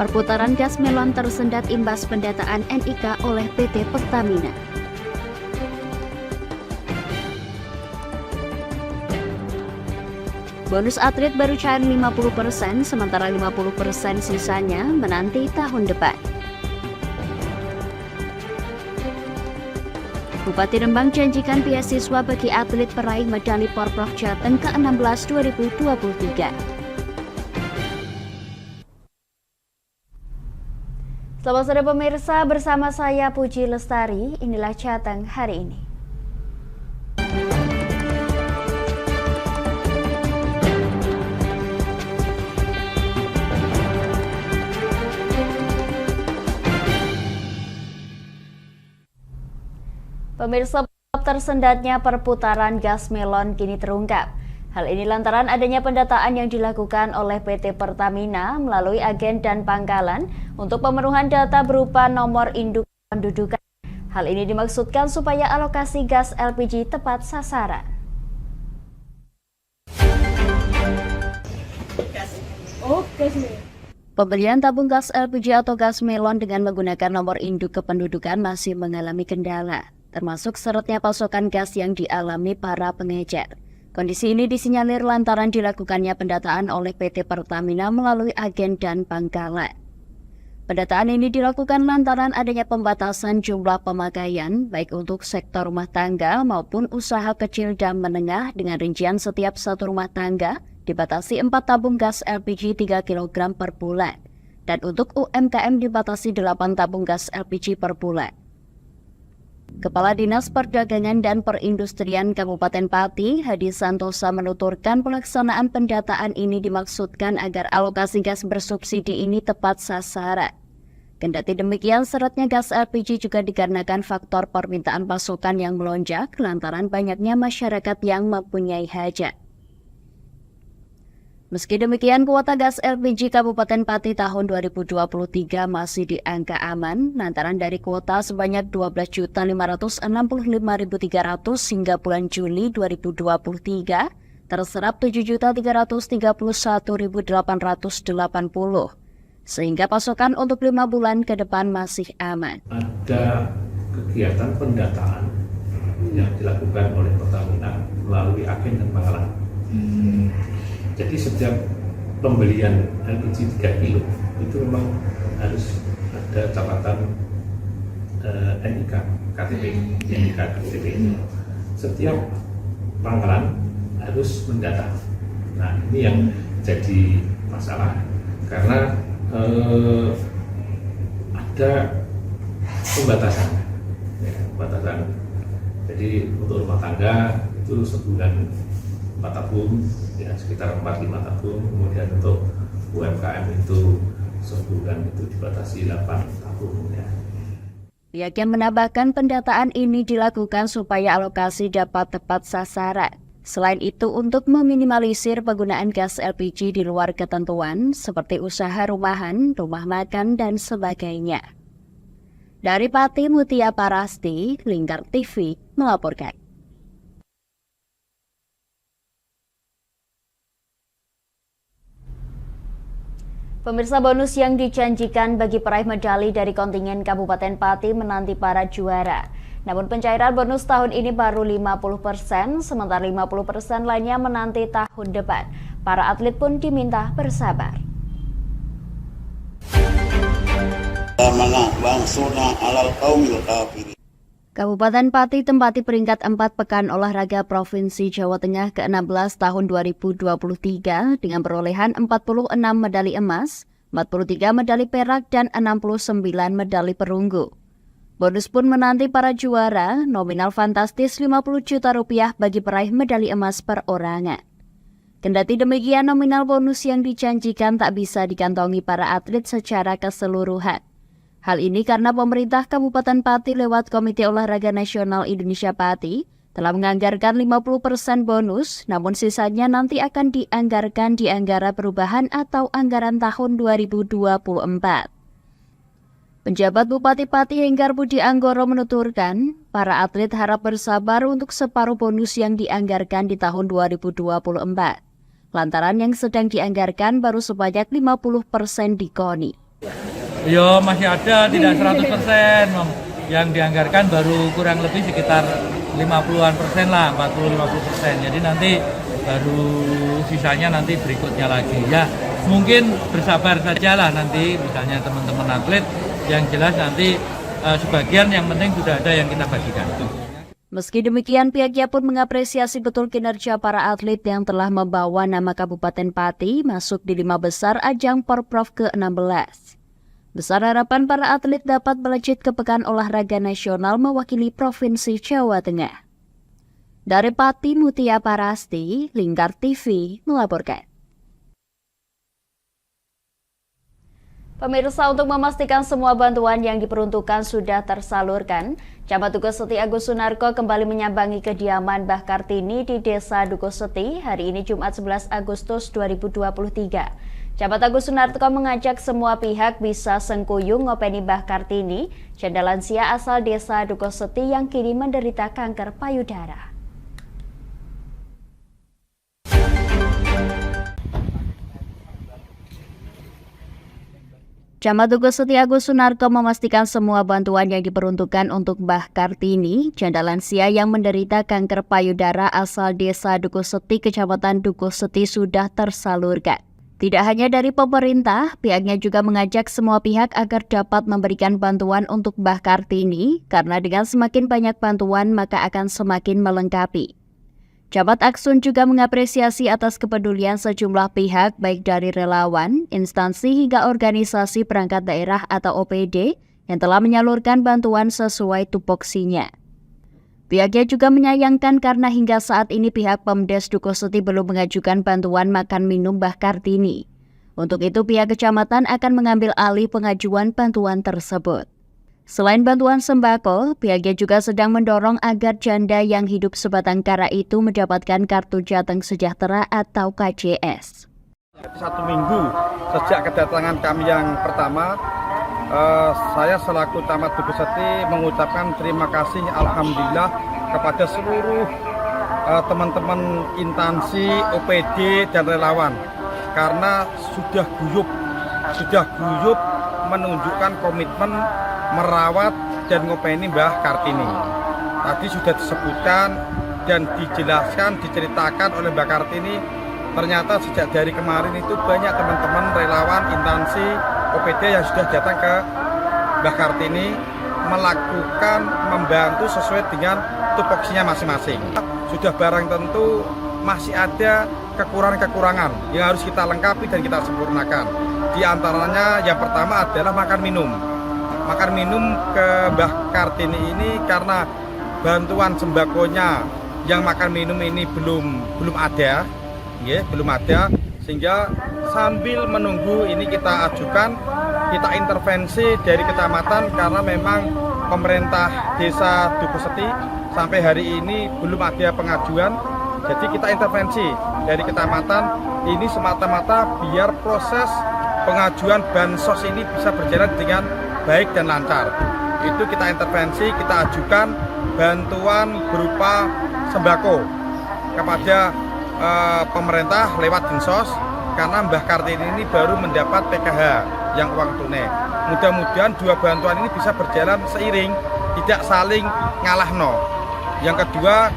Perputaran gas melon tersendat imbas pendataan NIK oleh PT Pertamina. Bonus atlet baru cair 50%, sementara 50% sisanya menanti tahun depan. Bupati Rembang janjikan beasiswa bagi atlet peraih medali Porprov Jateng ke-16 2023. Selamat sore pemirsa, bersama saya Puji Lestari, inilah Jateng hari ini. Pemirsa, tersendatnya perputaran gas melon kini terungkap. Hal ini lantaran adanya pendataan yang dilakukan oleh PT Pertamina melalui agen dan pangkalan untuk pemenuhan data berupa nomor induk pendudukan. Hal ini dimaksudkan supaya alokasi gas LPG tepat sasaran. Pembelian tabung gas LPG atau gas melon dengan menggunakan nomor induk kependudukan masih mengalami kendala, termasuk seretnya pasokan gas yang dialami para pengecer. Kondisi ini disinyalir lantaran dilakukannya pendataan oleh PT Pertamina melalui agen dan pangkalan. Pendataan ini dilakukan lantaran adanya pembatasan jumlah pemakaian, baik untuk sektor rumah tangga maupun usaha kecil dan menengah, dengan rincian setiap satu rumah tangga dibatasi 4 tabung gas LPG 3 kg per bulan, dan untuk UMKM dibatasi 8 tabung gas LPG per bulan. Kepala Dinas Perdagangan dan Perindustrian Kabupaten Pati, Hadi Santosa, menuturkan pelaksanaan pendataan ini dimaksudkan agar alokasi gas bersubsidi ini tepat sasaran. Kendati demikian, seretnya gas LPG juga dikarenakan faktor permintaan pasokan yang melonjak lantaran banyaknya masyarakat yang mempunyai hajat. Meski demikian, kuota gas LPG Kabupaten Pati tahun 2023 masih di angka aman, lantaran dari kuota sebanyak 12.565.300 hingga bulan Juli 2023, terserap 7.331.880, sehingga pasokan untuk 5 bulan ke depan masih aman. Ada kegiatan pendataan yang dilakukan oleh Pertamina melalui agen dan pangkalan. Jadi setiap pembelian LPG 3 kilo itu memang harus ada catatan NIK, KTP, NIK, KTP. Setiap pangkalan harus mendata. Nah, ini yang jadi masalah karena ada pembatasan. Pembatasan. Jadi untuk rumah tangga itu sebulan 4 tabung, ya sekitar 4-5 tabung. Kemudian untuk UMKM itu sebulan itu dibatasi 8 tabung. Ya. Pihaknya menambahkan pendataan ini dilakukan supaya alokasi dapat tepat sasaran. Selain itu, untuk meminimalisir penggunaan gas LPG di luar ketentuan, seperti usaha rumahan, rumah makan, dan sebagainya. Dari Pati, Mutia Parasti, Lingkar TV, melaporkan. Pemirsa, bonus yang dijanjikan bagi peraih medali dari kontingen Kabupaten Pati menanti para juara. Namun pencairan bonus tahun ini baru 50%, sementara 50% lainnya menanti tahun depan. Para atlet pun diminta bersabar. Kabupaten Pati tempati peringkat 4 Pekan Olahraga Provinsi Jawa Tengah ke-16 tahun 2023 dengan perolehan 46 medali emas, 43 medali perak, dan 69 medali perunggu. Bonus pun menanti para juara, nominal fantastis 50 juta rupiah bagi peraih medali emas perorangan. Kendati demikian, nominal bonus yang dijanjikan tak bisa dikantongi para atlet secara keseluruhan. Hal ini karena pemerintah Kabupaten Pati lewat Komite Olahraga Nasional Indonesia Pati telah menganggarkan 50% bonus, namun sisanya nanti akan dianggarkan di anggaran perubahan atau anggaran tahun 2024. Penjabat Bupati Pati Henggar Budi Anggoro menuturkan, para atlet harap bersabar untuk separuh bonus yang dianggarkan di tahun 2024. Lantaran yang sedang dianggarkan baru sebanyak 50% di KONI. Yo masih ada, tidak 100%. Yang dianggarkan baru kurang lebih sekitar 50-an% lah, 40-50%. Jadi nanti baru sisanya nanti berikutnya lagi. Ya mungkin bersabar saja lah nanti misalnya teman-teman atlet, yang jelas nanti sebagian yang penting sudah ada yang kita bagikan. Meski demikian, pihaknya pun mengapresiasi betul kinerja para atlet yang telah membawa nama Kabupaten Pati masuk di 5 besar ajang Porprov ke-16. Besar harapan para atlet dapat melejit ke Pekan Olahraga Nasional mewakili Provinsi Jawa Tengah. Dari Pati, Mutia Parasti, Lingkar TV melaporkan. Pemirsa, untuk memastikan semua bantuan yang diperuntukkan sudah tersalurkan, Camat Dukoseti Agus Sunarko kembali menyambangi kediaman Mbah Kartini di Desa Dukoseti hari ini Jumat 11 Agustus 2023. Camat Agus Sunarko mengajak semua pihak bisa sengkuyung ngopeni Mbah Kartini, janda lansia asal Desa Dukoseti yang kini menderita kanker payudara. Camat Dukoseti Agus Sunarko memastikan semua bantuan yang diperuntukkan untuk Mbah Kartini, janda lansia yang menderita kanker payudara asal Desa Dukoseti, Kecamatan Dukoseti sudah tersalurkan. Tidak hanya dari pemerintah, pihaknya juga mengajak semua pihak agar dapat memberikan bantuan untuk Mbah Kartini, karena dengan semakin banyak bantuan maka akan semakin melengkapi. Camat Aksun juga mengapresiasi atas kepedulian sejumlah pihak baik dari relawan, instansi hingga organisasi perangkat daerah atau OPD yang telah menyalurkan bantuan sesuai tupoksinya. Pihaknya juga menyayangkan karena hingga saat ini pihak Pemdes Dukoseti belum mengajukan bantuan makan minum Mbah Kartini. Untuk itu pihak kecamatan akan mengambil alih pengajuan bantuan tersebut. Selain bantuan sembako, pihaknya juga sedang mendorong agar janda yang hidup sebatang kara itu mendapatkan kartu Jateng Sejahtera atau KJS. 1 minggu sejak kedatangan kami yang pertama, saya selaku Camat Dukoseti mengucapkan terima kasih alhamdulillah kepada seluruh teman-teman instansi, OPD dan relawan, karena sudah guyup menunjukkan komitmen merawat dan ngopeni Mbah Kartini. Tadi sudah disebutkan dan dijelaskan, diceritakan oleh Mbah Kartini. Ternyata sejak dari kemarin itu banyak teman-teman relawan, instansi, OPD yang sudah datang ke Mbah Kartini melakukan membantu sesuai dengan tupoksinya masing-masing. Sudah barang tentu masih ada kekurangan-kekurangan yang harus kita lengkapi dan kita sempurnakan. Di antaranya yang pertama adalah makan minum. Makan minum ke Mbah Kartini ini karena bantuan sembakonya yang makan minum ini belum ada. Belum ada, sehingga sambil menunggu ini kita ajukan, kita intervensi dari kecamatan karena memang pemerintah Desa Dukoseti sampai hari ini belum ada pengajuan. Jadi kita intervensi dari kecamatan ini semata-mata biar proses pengajuan bansos ini bisa berjalan dengan baik dan lancar. Itu kita intervensi, kita ajukan bantuan berupa sembako kepada pemerintah lewat Dinsos, karena Mbah Kartini ini baru mendapat PKH yang uang tunai. Mudah-mudahan dua bantuan ini bisa berjalan seiring, tidak saling ngalahno. Yang kedua,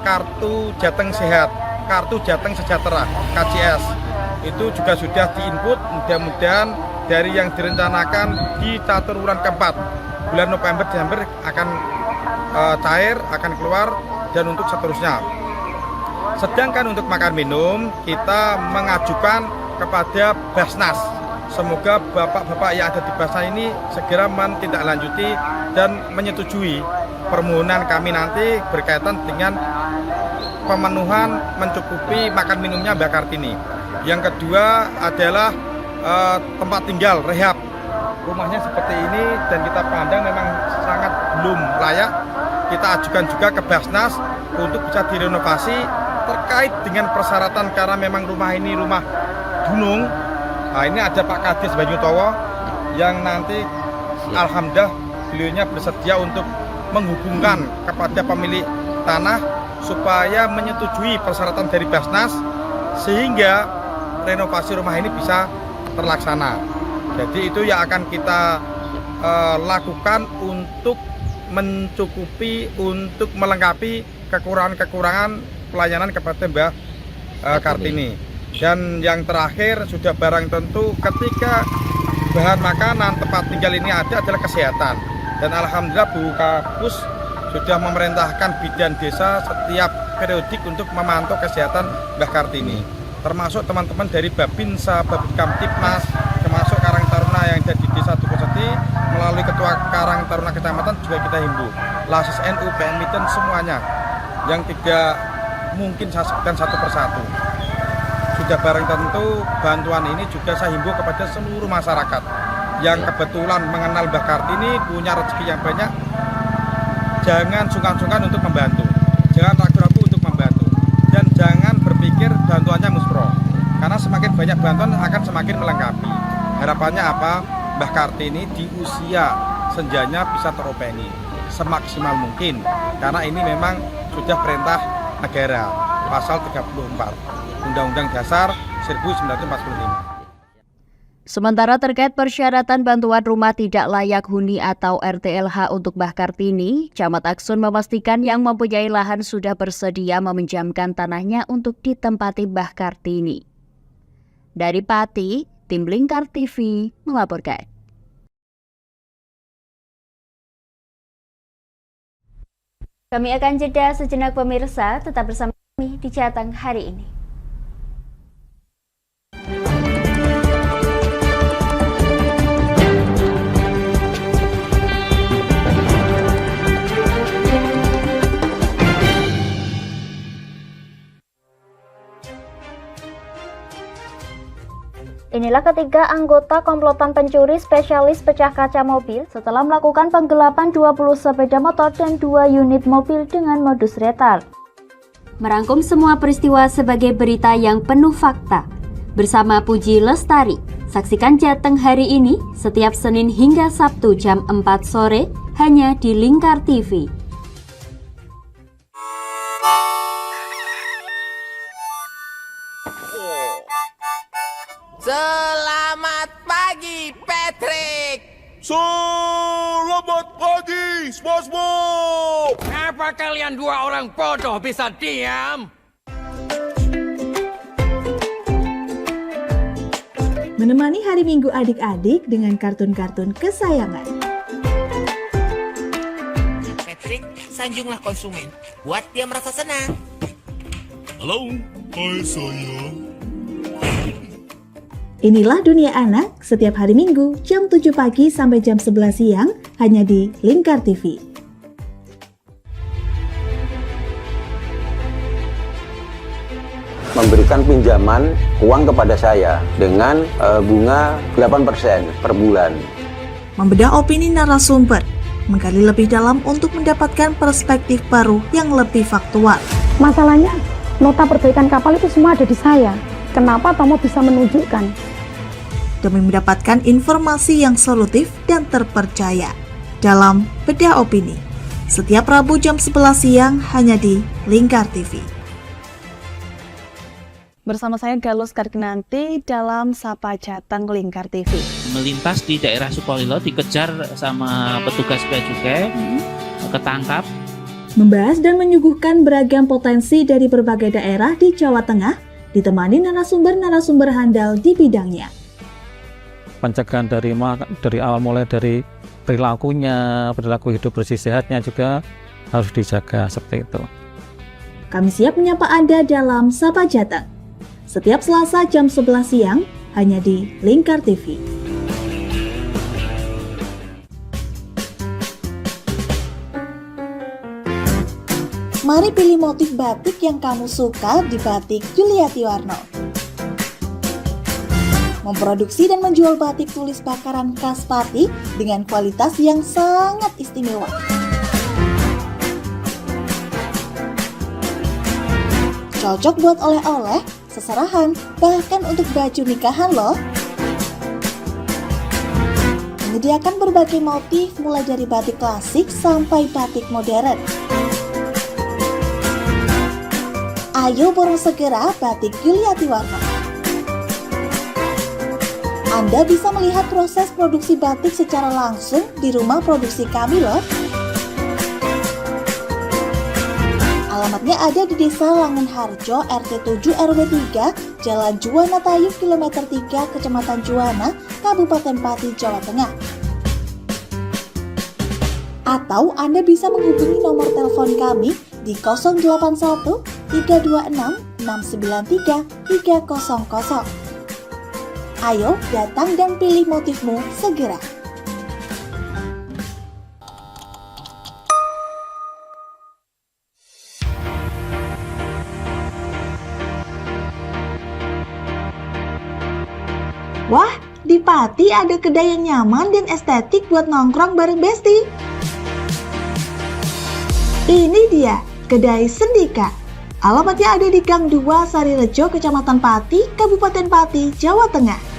kartu Jateng Sehat, kartu Jateng Sejahtera, KJS. Itu juga sudah diinput, mudah-mudahan dari yang direncanakan di catur bulan keempat, bulan November, Desember akan cair, akan keluar, dan untuk seterusnya. Sedangkan untuk makan minum, kita mengajukan kepada Basnas. Semoga bapak-bapak yang ada di Basnas ini segera menindaklanjuti dan menyetujui permohonan kami nanti berkaitan dengan pemenuhan mencukupi makan minumnya Mbah Kartini. Yang kedua adalah tempat tinggal, rehab. Rumahnya seperti ini dan kita pandang memang sangat belum layak. Kita ajukan juga ke Basnas untuk bisa direnovasi terkait dengan persyaratan, karena memang rumah ini rumah gunung. Nah, ini ada Pak Kadis Banyutowo yang nanti alhamdulillah beliaunya bersedia untuk menghubungkan kepada pemilik tanah supaya menyetujui persyaratan dari Basnas sehingga renovasi rumah ini bisa terlaksana. Jadi itu yang akan kita lakukan untuk mencukupi, untuk melengkapi kekurangan-kekurangan pelayanan kepada Mbah Kartini. Dan yang terakhir sudah barang tentu ketika bahan makanan tempat tinggal ini ada adalah kesehatan. Dan alhamdulillah Bu Kapus sudah memerintahkan bidan desa setiap periodik untuk memantau kesehatan Mbah Kartini. Termasuk teman-teman dari Babinsa, Babinkamtipmas, termasuk Karang Taruna yang ada di Desa Dukuseti, melalui Ketua Karang Taruna Kecamatan juga kita himbau. Lasis NU, PMI dan semuanya yang tidak mungkin saya sebutkan satu persatu. Sudah barang tentu bantuan ini juga saya himbau kepada seluruh masyarakat yang kebetulan mengenal Mbah Kartini, punya rezeki yang banyak. Jangan sungkan-sungkan untuk membantu, jangan ragu-ragu untuk membantu, dan jangan berpikir bantuannya muspro, karena semakin banyak bantuan akan semakin melengkapi. Harapannya apa? Mbah Kartini di usia senjanya bisa teropeni semaksimal mungkin, karena ini memang sudah perintah negara pasal 34 Undang-Undang Dasar 1945. Sementara terkait persyaratan bantuan rumah tidak layak huni atau RTLH untuk Mbah Kartini, Camat Aksun memastikan yang mempunyai lahan sudah bersedia meminjamkan tanahnya untuk ditempati Mbah Kartini. Dari Pati, tim Lingkar TV melaporkan. Kami akan jeda sejenak pemirsa, tetap bersama kami di Jateng hari ini. Inilah ketiga anggota komplotan pencuri spesialis pecah kaca mobil setelah melakukan penggelapan 20 sepeda motor dan 2 unit mobil dengan modus retard. Merangkum semua peristiwa sebagai berita yang penuh fakta. Bersama Puji Lestari, saksikan Jateng hari ini setiap Senin hingga Sabtu jam 4 sore hanya di Lingkar TV. Selamat pagi, Patrick. Selamat pagi, SpongeBob. Apa kalian dua orang bodoh bisa diam? Menemani hari Minggu adik-adik dengan kartun-kartun kesayangan. Patrick, sanjunglah konsumen. Buat dia merasa senang. Halo, hai sayang. Inilah Dunia Anak setiap hari Minggu jam 7 pagi sampai jam 11 siang hanya di Lingkar TV. Memberikan pinjaman uang kepada saya dengan bunga 8% per bulan. Membedah opini narasumber, menggali lebih dalam untuk mendapatkan perspektif baru yang lebih faktual. Masalahnya, nota perbaikan kapal itu semua ada di saya. Kenapa Tomo bisa menunjukkan? Demi mendapatkan informasi yang solutif dan terpercaya dalam Bedah Opini. Setiap Rabu jam 11 siang hanya di Lingkar TV. Bersama saya Galus Karkinanti dalam Sapa Jateng Lingkar TV. Melintas di daerah Sukolilo dikejar sama petugas bea cukai, ketangkap. Membahas dan menyuguhkan beragam potensi dari berbagai daerah di Jawa Tengah, ditemani narasumber-narasumber handal di bidangnya. Pencegahan dari awal mulai dari perilaku hidup bersih sehatnya juga harus dijaga seperti itu. Kami siap menyapa Anda dalam Sapa Jateng. Setiap Selasa jam 11 siang hanya di Lingkar TV. Mari pilih motif batik yang kamu suka di Batik Yuliati Warno. Memproduksi dan menjual batik tulis bakaran khas Pati dengan kualitas yang sangat istimewa. Cocok buat oleh-oleh, seserahan, bahkan untuk baju nikahan loh. Menyediakan berbagai motif mulai dari batik klasik sampai batik modern. Ayo borong segera Batik Yuliati Warno. Anda bisa melihat proses produksi batik secara langsung di rumah produksi kami loh. Alamatnya ada di Desa Langenharjo, RT 7 RW 3, Jalan Juwana Tayub, Kilometer 3, Kecamatan Juwana, Kabupaten Pati, Jawa Tengah. Atau Anda bisa menghubungi nomor telepon kami di 081 326 693 300. Ayo datang dan pilih motifmu segera. Wah, di Pati ada kedai yang nyaman dan estetik buat nongkrong bareng Besti. Ini dia, Kedai Sendika. Alamatnya ada di Gang 2 Sarirejo, Kecamatan Pati, Kabupaten Pati, Jawa Tengah.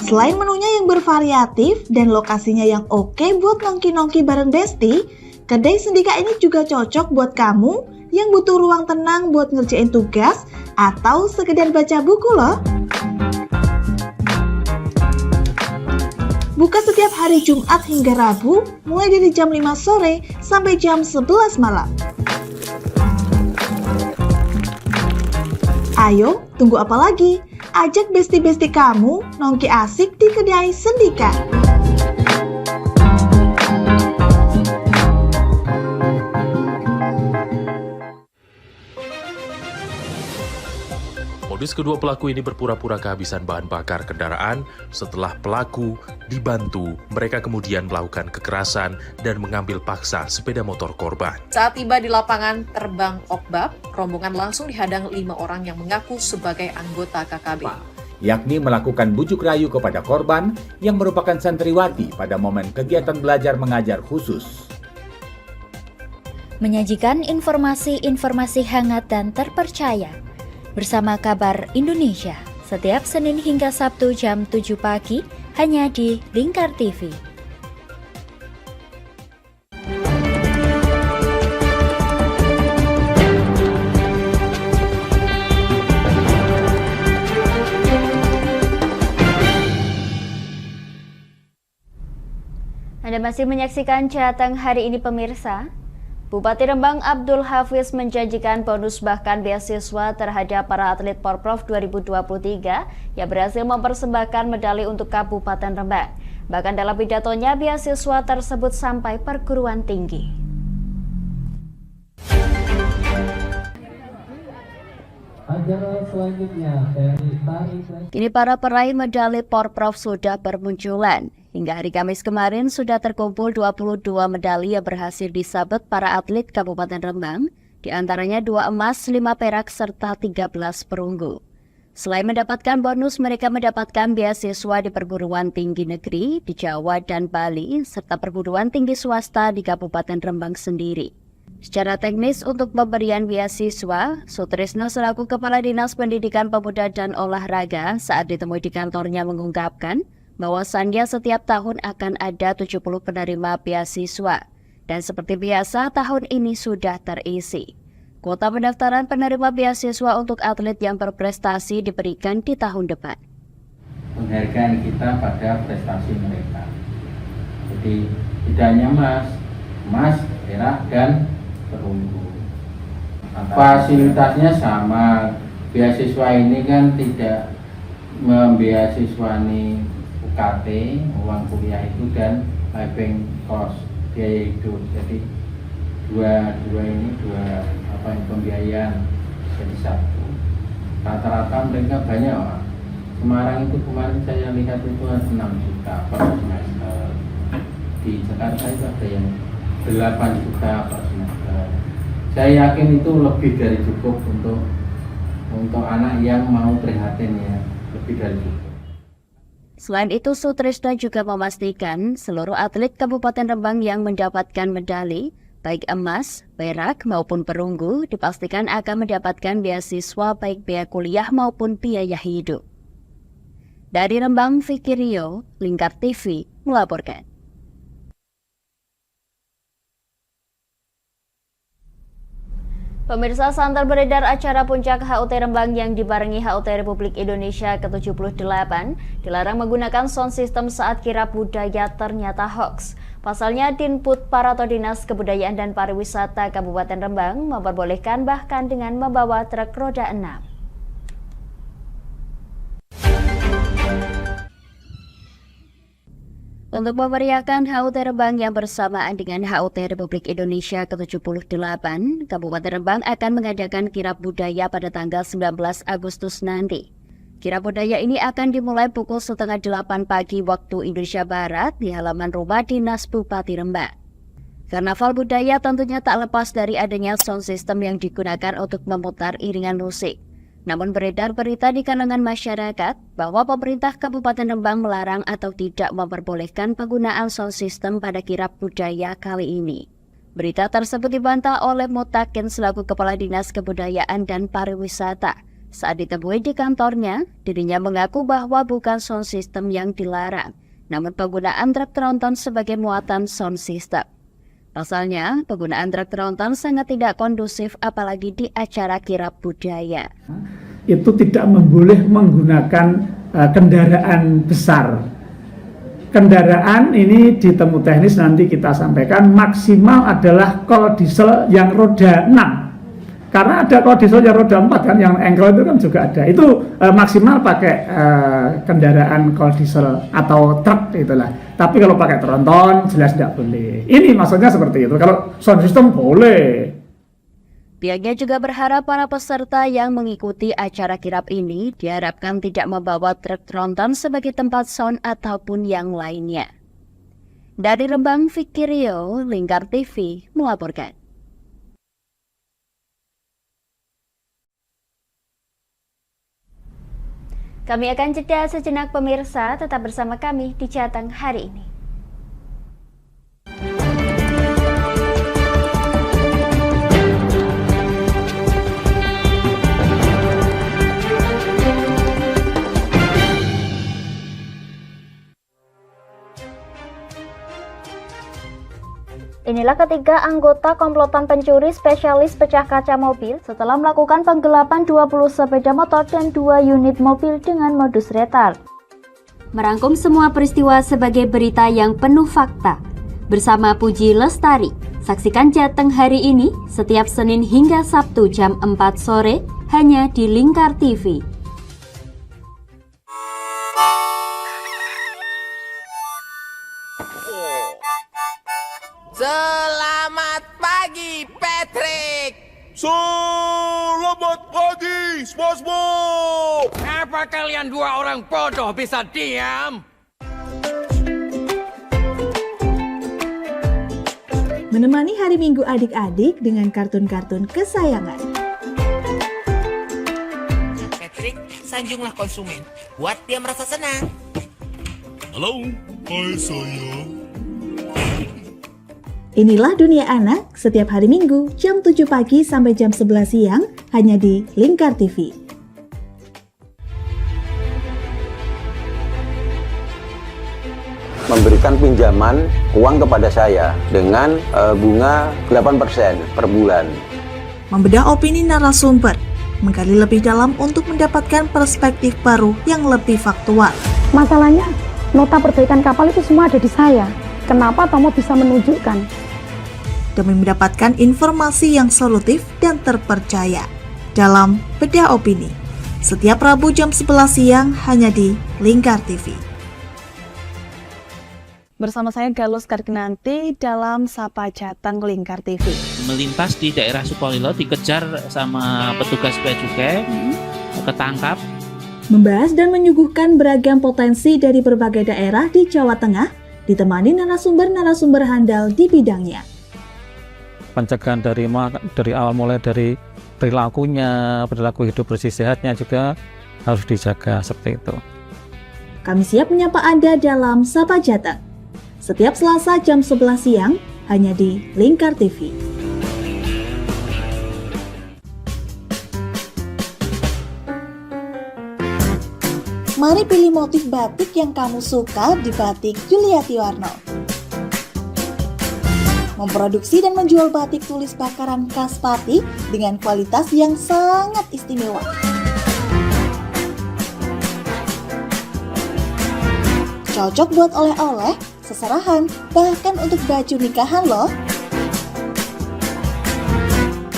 Selain menunya yang bervariatif dan lokasinya yang oke buat nongki-nongki bareng Besti, Kedai Sendika ini juga cocok buat kamu yang butuh ruang tenang buat ngerjain tugas atau sekedar baca buku loh. Buka setiap hari Jumat hingga Rabu, mulai dari jam 5 sore sampai jam 11 malam. Ayo, tunggu apa lagi? Ajak besti-besti kamu nongki asik di Kedai Sendika. Modus kedua pelaku ini berpura-pura kehabisan bahan bakar kendaraan. Setelah pelaku dibantu, mereka kemudian melakukan kekerasan dan mengambil paksa sepeda motor korban. Saat tiba di lapangan terbang Okbab, rombongan langsung dihadang 5 orang yang mengaku sebagai anggota KKB. Yakni melakukan bujuk rayu kepada korban yang merupakan santriwati pada momen kegiatan belajar mengajar khusus. Menyajikan informasi-informasi hangat dan terpercaya bersama Kabar Indonesia setiap Senin hingga Sabtu jam 7 pagi hanya di Lingkar TV. Anda masih menyaksikan Jateng hari ini pemirsa. Bupati Rembang Abdul Hafiz menjanjikan bonus bahkan beasiswa terhadap para atlet Porprov 2023 yang berhasil mempersembahkan medali untuk Kabupaten Rembang. Bahkan dalam pidatonya beasiswa tersebut sampai perguruan tinggi. Kini para peraih medali Porprov sudah bermunculan. Hingga hari Kamis kemarin sudah terkumpul 22 medali yang berhasil disabet para atlet Kabupaten Rembang, di antaranya 2 emas, 5 perak, serta 13 perunggu. Selain mendapatkan bonus, mereka mendapatkan beasiswa di perguruan tinggi negeri di Jawa dan Bali, serta perguruan tinggi swasta di Kabupaten Rembang sendiri. Secara teknis untuk pemberian beasiswa, Sutrisno selaku Kepala Dinas Pendidikan Pemuda dan Olahraga saat ditemui di kantornya mengungkapkan bahwasannya setiap tahun akan ada 70 penerima beasiswa. Dan seperti biasa, tahun ini sudah terisi. Kuota pendaftaran penerima beasiswa untuk atlet yang berprestasi diberikan di tahun depan. Penghargaan kita pada prestasi mereka. Jadi tidak hanya emas, perak, dan perunggu. Fasilitasnya sama. Beasiswa ini kan tidak membeasiswani UKT, uang kuliah itu, dan living cost, biaya hidup. Jadi dua pembiayaan jadi satu. Rata-rata mereka banyak orang. Semarang itu kemarin saya lihat itu 6 juta per semester. Di Jakarta itu ada yang 8 juta per semester. Saya yakin itu lebih dari cukup untuk anak yang mau prihatin ya, lebih dari cukup. Selain itu, Sutrisno juga memastikan seluruh atlet Kabupaten Rembang yang mendapatkan medali, baik emas, perak maupun perunggu, dipastikan akan mendapatkan beasiswa baik biaya kuliah maupun biaya hidup. Dari Rembang, Vicky Rio, Lingkar TV melaporkan. Pemirsa, santer beredar acara puncak HUT Rembang yang dibarengi HUT Republik Indonesia ke-78 dilarang menggunakan sound system saat kirap budaya ternyata hoax. Pasalnya, Dinput Parato Dinas Kebudayaan dan Pariwisata Kabupaten Rembang memperbolehkan bahkan dengan membawa truk roda 6. Untuk memeriahkan HUT Rembang yang bersamaan dengan HUT Republik Indonesia ke-78, Kabupaten Rembang akan mengadakan kirap budaya pada tanggal 19 Agustus nanti. Kirap budaya ini akan dimulai pukul 7:30 pagi waktu Indonesia Barat di halaman rumah Dinas Bupati Rembang. Karnaval budaya tentunya tak lepas dari adanya sound system yang digunakan untuk memutar iringan musik. Namun beredar berita di kalangan masyarakat bahwa pemerintah Kabupaten Rembang melarang atau tidak memperbolehkan penggunaan sound system pada kirap budaya kali ini. Berita tersebut dibantah oleh Mutakin selaku Kepala Dinas Kebudayaan dan Pariwisata. Saat ditemui di kantornya, dirinya mengaku bahwa bukan sound system yang dilarang, namun penggunaan truk tronton sebagai muatan sound system. Pasalnya, penggunaan truk tronton sangat tidak kondusif apalagi di acara kirap budaya. Itu tidak memboleh menggunakan kendaraan besar. Kendaraan ini di temu teknis nanti kita sampaikan maksimal adalah kol diesel yang roda 6. Karena ada kol diesel yang roda 4 kan, yang engkel itu kan juga ada. Itu maksimal pakai kendaraan kol diesel atau truk itulah. Tapi kalau pakai tronton jelas tidak boleh. Ini maksudnya seperti itu. Kalau sound system boleh. Pihaknya juga berharap para peserta yang mengikuti acara kirap ini diharapkan tidak membawa truk tronton sebagai tempat sound ataupun yang lainnya. Dari Rembang, Vicky Rio, Lingkar TV melaporkan. Kami akan jeda sejenak pemirsa, tetap bersama kami di Jateng hari ini. Inilah ketiga anggota komplotan pencuri spesialis pecah kaca mobil setelah melakukan penggelapan 20 sepeda motor dan 2 unit mobil dengan modus retard. Merangkum semua peristiwa sebagai berita yang penuh fakta. Bersama Puji Lestari, saksikan Jateng hari ini setiap Senin hingga Sabtu jam 4 sore hanya di Lingkar TV. Selamat pagi, Patrick. Selamat pagi, SpongeBob. Apa kalian dua orang bodoh bisa diam? Menemani hari Minggu adik-adik dengan kartun-kartun kesayangan. Patrick, sanjunglah konsumen. Buat dia merasa senang. Halo, hai sayang. Inilah Dunia Anak setiap hari Minggu jam 7 pagi sampai jam 11 siang hanya di Lingkar TV. Memberikan pinjaman uang kepada saya dengan bunga 8% per bulan. Membedah opini narasumber, menggali lebih dalam untuk mendapatkan perspektif baru yang lebih faktual. Masalahnya, nota perbaikan kapal itu semua ada di saya. Kenapa Tomo bisa menunjukkan? Demi mendapatkan informasi yang solutif dan terpercaya dalam Bedah Opini. Setiap Rabu jam 11 siang hanya di Lingkar TV. Bersama saya Galus Karkinanti dalam Sapa Jateng Lingkar TV. Melintas di daerah Sukolilo dikejar sama petugas bea cukai, ketangkap. Membahas dan menyuguhkan beragam potensi dari berbagai daerah di Jawa Tengah, ditemani narasumber-narasumber handal di bidangnya. Pencegahan dari awal mulai dari perilakunya, perilaku hidup bersih sehatnya juga harus dijaga seperti itu. Kami siap menyapa Anda dalam Sapa Jateng. Setiap Selasa jam 11 siang hanya di Lingkar TV. Mari pilih motif batik yang kamu suka di Batik Yuliati Warno. Memproduksi dan menjual batik tulis bakaran khas Pati dengan kualitas yang sangat istimewa. Cocok buat oleh-oleh, seserahan, bahkan untuk baju nikahan loh.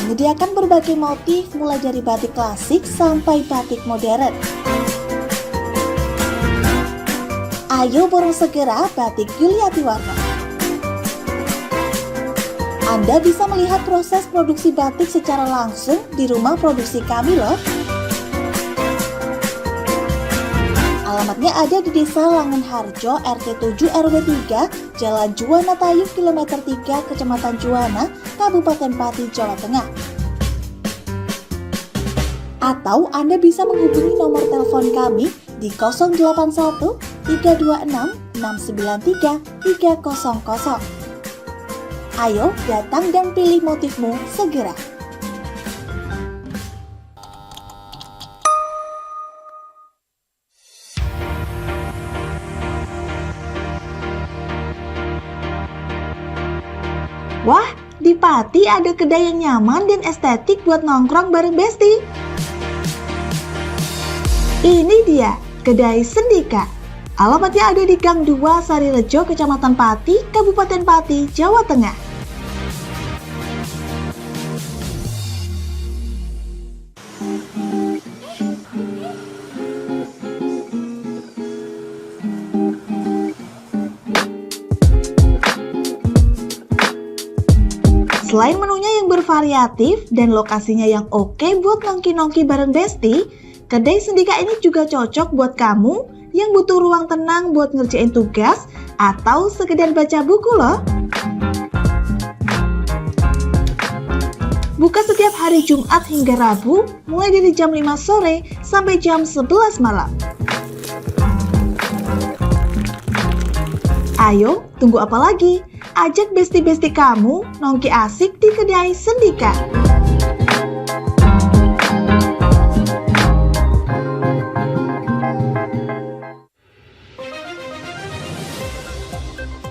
Menyediakan berbagai motif mulai dari batik klasik sampai batik modern. Ayo borong segera Batik Yuliati Warno. Anda bisa melihat proses produksi batik secara langsung di rumah produksi kami loh. Alamatnya ada di Desa Langenharjo, RT 7 RW 3, Jalan Juwana Tayub, Kilometer 3, Kecamatan Juwana, Kabupaten Pati, Jawa Tengah. Atau Anda bisa menghubungi nomor telepon kami di 081 326 693 300. Ayo datang dan pilih motifmu segera. Wah, di Pati ada kedai yang nyaman dan estetik buat nongkrong bareng Besti. Ini dia, Kedai Sendika. Alamatnya ada di Gang 2 Sarirejo, Kecamatan Pati, Kabupaten Pati, Jawa Tengah. Selain menunya yang bervariatif dan lokasinya yang oke buat nongki-nongki bareng Besti, Kedai Sendika ini juga cocok buat kamu yang butuh ruang tenang buat ngerjain tugas atau sekedar baca buku loh. Buka setiap hari Jumat hingga Rabu, mulai dari jam 5 sore sampai jam 11 malam. Ayo, tunggu apa lagi? Ajak besti-besti kamu nongki asik di Kedai Sendika.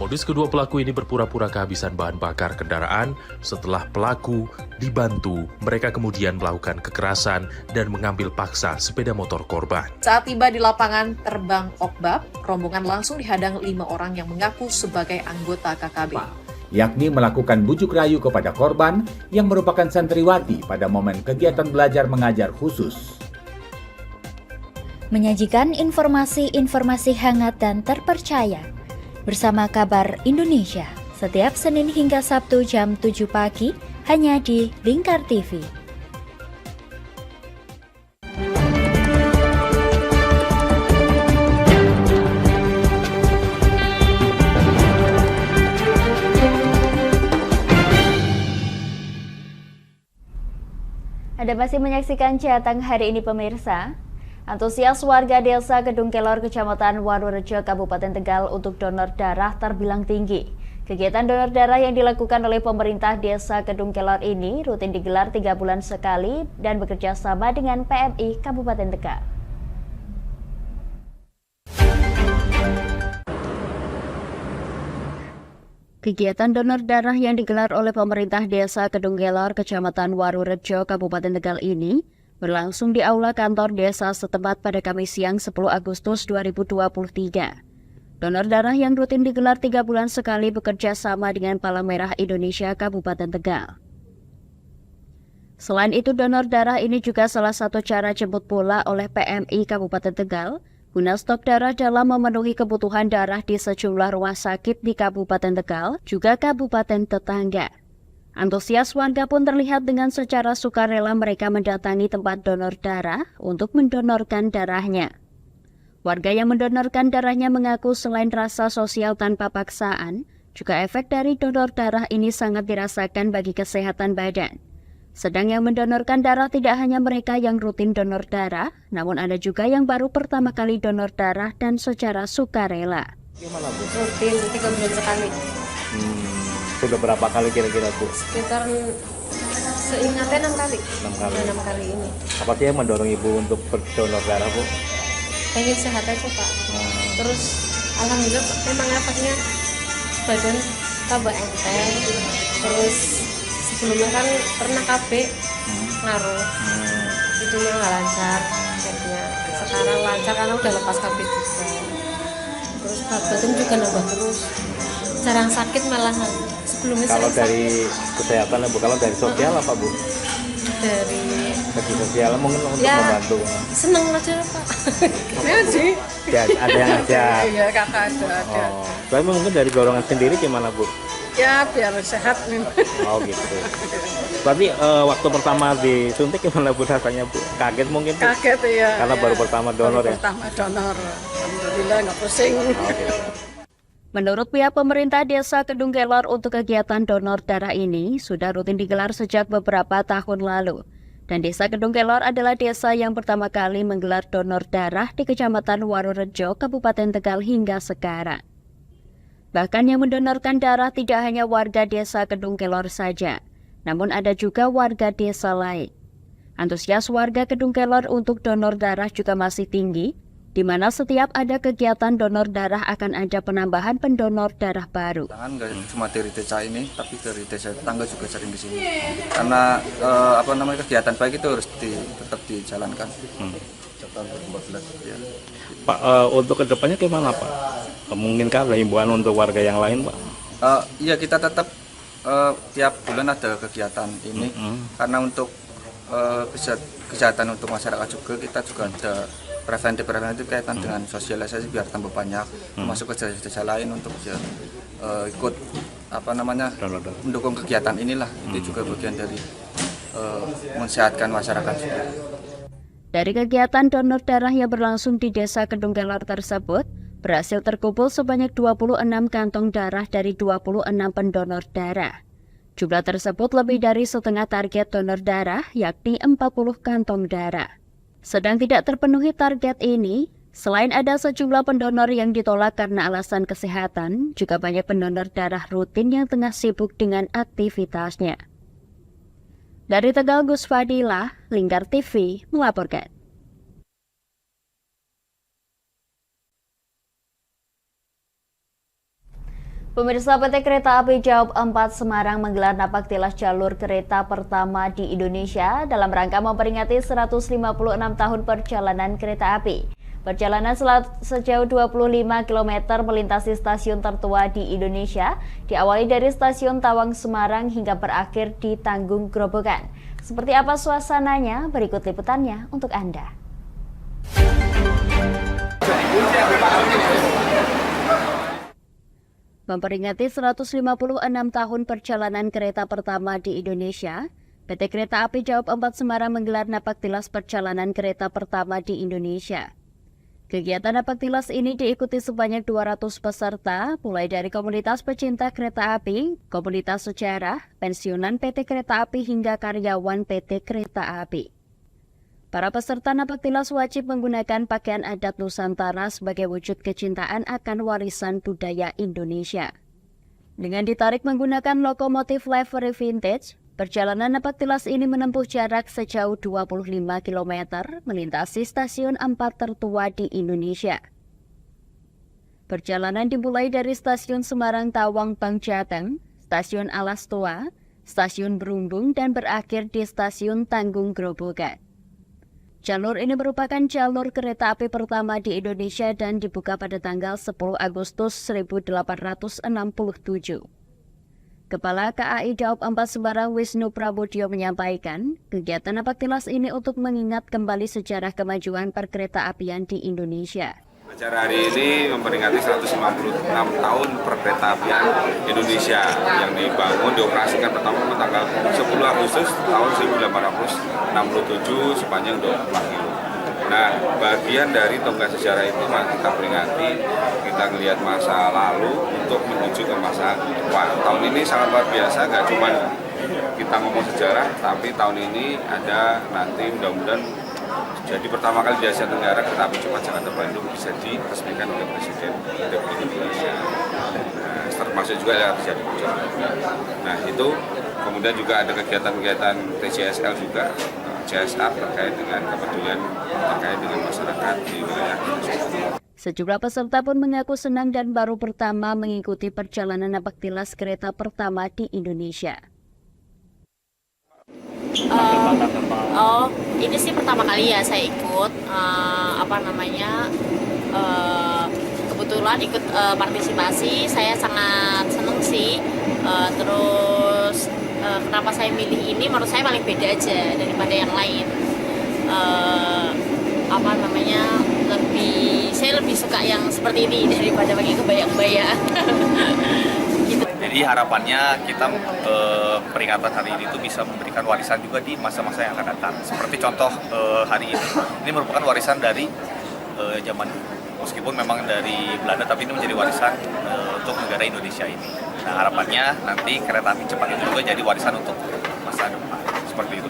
Modus kedua pelaku ini berpura-pura kehabisan bahan bakar kendaraan. Setelah pelaku dibantu, mereka kemudian melakukan kekerasan dan mengambil paksa sepeda motor korban. Saat tiba di lapangan terbang Okbab, rombongan langsung dihadang 5 orang yang mengaku sebagai anggota KKB. Yakni melakukan bujuk rayu kepada korban yang merupakan santriwati pada momen kegiatan belajar mengajar khusus. Menyajikan informasi-informasi hangat dan terpercaya bersama Kabar Indonesia setiap Senin hingga Sabtu jam 7 pagi hanya di Lingkar TV. Anda masih menyaksikan Jateng hari ini pemirsa. Antusias warga desa Kedung Kelor, Kecamatan Warurejo, Kabupaten Tegal untuk donor darah terbilang tinggi. Kegiatan donor darah yang dilakukan oleh pemerintah desa Kedung Kelor ini rutin digelar 3 bulan sekali dan bekerja sama dengan PMI Kabupaten Tegal. Kegiatan donor darah yang digelar oleh pemerintah desa Kedung Kelor, Kecamatan Warurejo, Kabupaten Tegal ini berlangsung di aula kantor desa setempat pada Kamis siang 10 Agustus 2023. Donor darah yang rutin digelar 3 bulan sekali bekerja sama dengan Palang Merah Indonesia Kabupaten Tegal. Selain itu, donor darah ini juga salah satu cara jemput bola oleh PMI Kabupaten Tegal guna stok darah dalam memenuhi kebutuhan darah di sejumlah rumah sakit di Kabupaten Tegal, juga kabupaten tetangga. Antusias warga pun terlihat dengan secara sukarela mereka mendatangi tempat donor darah untuk mendonorkan darahnya. Warga yang mendonorkan darahnya mengaku selain rasa sosial tanpa paksaan, juga efek dari donor darah ini sangat dirasakan bagi kesehatan badan. Sedang yang mendonorkan darah tidak hanya mereka yang rutin donor darah, namun ada juga yang baru pertama kali donor darah dan secara sukarela. Gimana Bu? Rutin 3 bulan sekali. Sudah berapa kali kira-kira Bu? Sekitar seingatnya 6 kali. 6 kali. 6 kali ini. Apa sih yang mendorong Ibu untuk berdonor darah Bu? pengen sehat aja Pak. Terus alhamdulillah memang efeknya badan tambah enteng. Terus sebelumnya kan pernah KB ngaruh, itu nggak lancar jadinya. Sekarang lancar karena udah lepas KB juga. Terus badan juga nambah terus, jarang sakit malahan. Sebelumnya Kalau sering dari kesehatan Bu, kalau dari sosial apa Bu? dari Dari sosial mungkin untuk ya, membantu. seneng aja Pak. Ya sih. Ya, ada yang ngajak. Iya kakak ada. Oh. Tapi mungkin dari golongan sendiri gimana Bu? Ya biar sehat nih. Oh gitu. Berarti waktu pertama disuntik gimana Bu rasanya Bu? Kaget mungkin Bu? Kaget ya. Karena ya. baru pertama donor ya? Pertama donor. Alhamdulillah nggak pusing. Oh, gitu. Menurut pihak pemerintah Desa Kedung Kelor, untuk kegiatan donor darah ini sudah rutin digelar sejak beberapa tahun lalu. Dan Desa Kedung Kelor adalah desa yang pertama kali menggelar donor darah di Kecamatan Warurejo, Kabupaten Tegal hingga sekarang. Bahkan yang mendonorkan darah tidak hanya warga Desa Kedung Kelor saja, namun ada juga warga desa lain. Antusias warga Kedung Kelor untuk donor darah juga masih tinggi, di mana setiap ada kegiatan donor darah akan ada penambahan pendonor darah baru. Jangan nggak cuma dari desa ini, tapi dari desa tetangga juga sering di sini. Karena kegiatan baik itu harus tetap dijalankan. Ya. Pak, untuk kedepannya gimana Pak? Memungkinkan ada himbauan untuk warga yang lain Pak? Iya kita tetap tiap bulan ada kegiatan ini, karena untuk kesehatan untuk masyarakat juga kita juga ada preventif kaitan dengan sosialisasi biar tambah banyak, masuk ke desa-desa lain untuk bisa ikut mendukung kegiatan inilah. Itu juga bagian dari mensehatkan masyarakat juga. Dari kegiatan donor darah yang berlangsung di Desa Kedung Kelor tersebut, berhasil terkumpul sebanyak 26 kantong darah dari 26 pendonor darah. Jumlah tersebut lebih dari setengah target donor darah, yakni 40 kantong darah. Sedang tidak terpenuhi target ini, selain ada sejumlah pendonor yang ditolak karena alasan kesehatan, juga banyak pendonor darah rutin yang tengah sibuk dengan aktivitasnya. Dari Tegal, Gus Fadilah, Lingkar TV melaporkan. Pemirsa, PT Kereta Api Daup 4 Semarang menggelar napak tilas jalur kereta pertama di Indonesia dalam rangka memperingati 156 tahun perjalanan kereta api. Perjalanan sejauh 25 km melintasi stasiun tertua di Indonesia, diawali dari stasiun Tawang Semarang hingga berakhir di Tanggung Grobogan. Seperti apa suasananya? Berikut liputannya untuk Anda. Memperingati 156 tahun perjalanan kereta pertama di Indonesia, PT Kereta Api Daup 4 Semarang menggelar napak tilas perjalanan kereta pertama di Indonesia. Kegiatan napak tilas ini diikuti sebanyak 200 peserta, mulai dari komunitas pecinta kereta api, komunitas sejarah, pensiunan PT Kereta Api hingga karyawan PT Kereta Api. Para peserta napak tilas wajib menggunakan pakaian adat Nusantara sebagai wujud kecintaan akan warisan budaya Indonesia. Dengan ditarik menggunakan lokomotif livery vintage, perjalanan napak tilas ini menempuh jarak sejauh 25 km melintasi stasiun 4 tertua di Indonesia. Perjalanan dimulai dari stasiun Semarang Tawang Bank Jateng, stasiun Alas Tua, stasiun Berumbung, dan berakhir di stasiun Tanggung Grobogan. Jalur ini merupakan jalur kereta api pertama di Indonesia dan dibuka pada tanggal 10 Agustus 1867. Kepala KAI Daup 4 Semarang Wisnu Prabudyo menyampaikan, kegiatan napak tilas ini untuk mengingat kembali sejarah kemajuan perkereta apian di Indonesia. Acara hari ini memperingati 156 tahun perkereta apian Indonesia yang dibangun, dioperasikan pertama pada tanggal 10 Agustus tahun 1867 sepanjang 24 km. Nah, bagian dari tonggak sejarah itu kita peringati, kita melihat masa lalu untuk menuju ke masa depan. Tahun ini sangat luar biasa, nggak cuma kita ngomong sejarah, tapi tahun ini ada nanti mudah-mudahan jadi pertama kali di Asia Tenggara kereta api cepat Jakarta Bandung bisa diresmikan oleh Presiden Republik Indonesia. Nah, termasuk juga yang terjadi perjalanan. Nah, itu kemudian juga ada kegiatan-kegiatan TCSL juga CSR terkait dengan kepedulian terkait dengan masyarakat di wilayah tersebut. Sejumlah peserta pun mengaku senang dan baru pertama mengikuti perjalanan napaktilas kereta pertama di Indonesia. Ini sih pertama kali ya saya ikut, kebetulan ikut partisipasi, saya sangat senang sih. Terus kenapa saya milih ini, menurut saya paling beda aja daripada yang lain. Saya lebih suka yang seperti ini daripada pakai kebaya-kebaya. Jadi harapannya kita peringatan hari ini itu bisa memberikan warisan juga di masa-masa yang akan datang. Seperti contoh hari ini merupakan warisan dari zaman meskipun memang dari Belanda, tapi ini menjadi warisan untuk negara Indonesia ini. Nah harapannya nanti kereta api cepat itu juga jadi warisan untuk masa depan, seperti itu.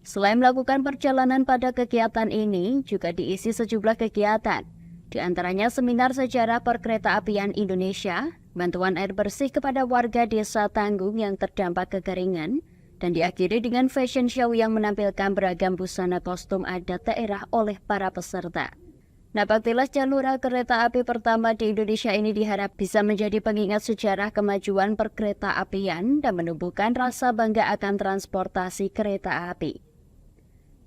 Selain melakukan perjalanan pada kegiatan ini, juga diisi sejumlah kegiatan. Di antaranya seminar sejarah perkeretaapian Indonesia, bantuan air bersih kepada warga desa Tanggung yang terdampak kekeringan, dan diakhiri dengan fashion show yang menampilkan beragam busana kostum adat daerah oleh para peserta. Napaktilas jalur kereta api pertama di Indonesia ini diharap bisa menjadi pengingat sejarah kemajuan perkeretaapian dan menumbuhkan rasa bangga akan transportasi kereta api.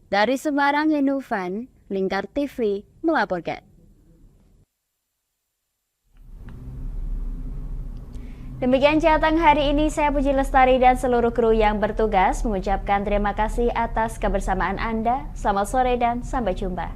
Dari Semarang, Yenufan, Lingkar TV melaporkan. Demikian Jateng hari ini, saya Puji Lestari dan seluruh kru yang bertugas mengucapkan terima kasih atas kebersamaan Anda. Selamat sore dan sampai jumpa.